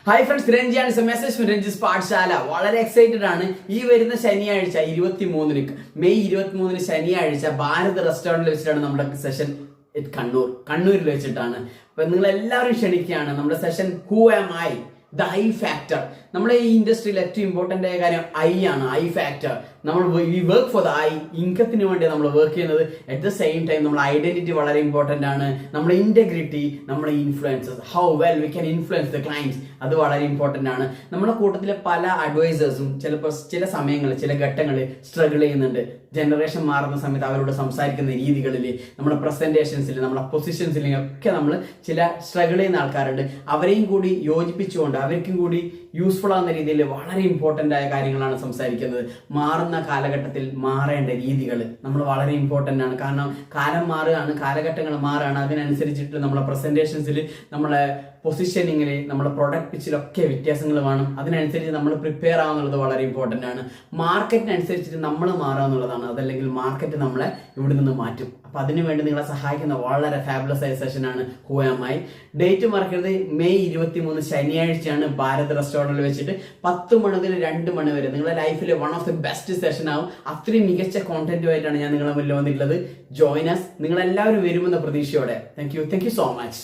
Hi friends, രഞ്ജിയാണ് message Ranji's Pathshala. വളരെ excited ആണ്. ഈ വരുന്ന ശനിയാഴ്ച 23 മെയ് 23 ശനിയാഴ്ച ഭാരത് റെസ്റ്റോറന്റിൽ വെച്ചിട്ടാണ് നമ്മുടെ സെഷൻ. കണ്ണൂരിൽ വെച്ചിട്ടാണ്. അപ്പൊ നിങ്ങൾ എല്ലാവരും ക്ഷണിക്കുകയാണ്. നമ്മുടെ session who am I, the I factor. നമ്മുടെ ഈ ഇൻഡസ്ട്രിയിൽ ഏറ്റവും ഇമ്പോർട്ടന്റ് ആയ കാര്യം ഐ ആണ്, ഐ ഫാക്ടർ. നമ്മൾ we work for the I, ഇൻകത്തിന് വേണ്ടിയാണ് നമ്മൾ വർക്ക് ചെയ്യുന്നത്. അറ്റ് ദ സെയിം ടൈം നമ്മുടെ ഐഡന്റിറ്റി വളരെ ഇമ്പോർട്ടന്റ് ആണ്. നമ്മുടെ ഇന്റഗ്രിറ്റി, നമ്മുടെ influences, how well we can influence the clients, അത് വളരെ ഇമ്പോർട്ടന്റ് ആണ്. നമ്മുടെ കൂട്ടത്തിലെ പല അഡ്വൈസേഴ്സും ചിലപ്പോൾ ചില സമയങ്ങളിൽ ചില ഘട്ടങ്ങളിൽ സ്ട്രഗിൾ ചെയ്യുന്നുണ്ട്. ജനറേഷൻ മാറുന്ന സമയത്ത് അവരോട് സംസാരിക്കുന്ന രീതികളിൽ, നമ്മുടെ പ്രസന്റേഷൻസിൽ, നമ്മുടെ പൊസിഷൻസിൽ ഒക്കെ നമ്മൾ ചില സ്ട്രഗിൾ ചെയ്യുന്ന ആൾക്കാരുണ്ട്. അവരെയും കൂടി യോജിപ്പിച്ചുകൊണ്ട് അവർക്കും കൂടി യൂസ്ഫുൾ ആകുന്ന രീതിയിൽ വളരെ ഇമ്പോർട്ടൻ്റ് ആയ കാര്യങ്ങളാണ് സംസാരിക്കുന്നത്. മാറുന്ന കാലഘട്ടത്തിൽ മാറേണ്ട രീതികൾ നമ്മൾ വളരെ ഇമ്പോർട്ടൻ്റ് ആണ്. കാരണം കാലം മാറുകയാണ്, കാലഘട്ടങ്ങൾ മാറുകയാണ്. അതിനനുസരിച്ചിട്ട് നമ്മളെ പ്രസന്റേഷൻസിൽ, നമ്മളെ പൊസിഷനിങ്ങിൽ, നമ്മുടെ പ്രൊഡക്റ്റ് പിച്ചിലൊക്കെ വ്യത്യാസങ്ങൾ വേണം. അതിനനുസരിച്ച് നമ്മൾ പ്രിപ്പയർ ആവുന്നുള്ളത് വളരെ ഇമ്പോർട്ടൻ്റ് ആണ്. മാർക്കറ്റിനനുസരിച്ചിട്ട് നമ്മൾ മാറുക എന്നുള്ളതാണ്. അതല്ലെങ്കിൽ മാർക്കറ്റ് നമ്മളെ ഇവിടെ നിന്ന് മാറ്റും. അപ്പൊ അതിനുവേണ്ടി നിങ്ങളെ സഹായിക്കുന്ന വളരെ ഫാബുലസ് ആയ സെഷനാണ് ഹൂ ആം ഐ. ഡേറ്റ് മറക്കരുത്, മെയ് 23 ശനിയാഴ്ചയാണ് ഭാരത് റെസ്റ്റോറന്റിൽ വെച്ചിട്ട് 10 മണി മുതൽ 2 മണി വരെ. നിങ്ങളുടെ ലൈഫിലെ one of the best session ആവും. അത്രയും മികച്ച കോണ്ടന്റുമായിട്ടാണ് ഞാൻ നിങ്ങളെ മുന്നിൽ വന്നിട്ടുള്ളത്. Join us. നിങ്ങൾ എല്ലാവരും വരുമെന്ന പ്രതീക്ഷയോടെ. Thank you so much.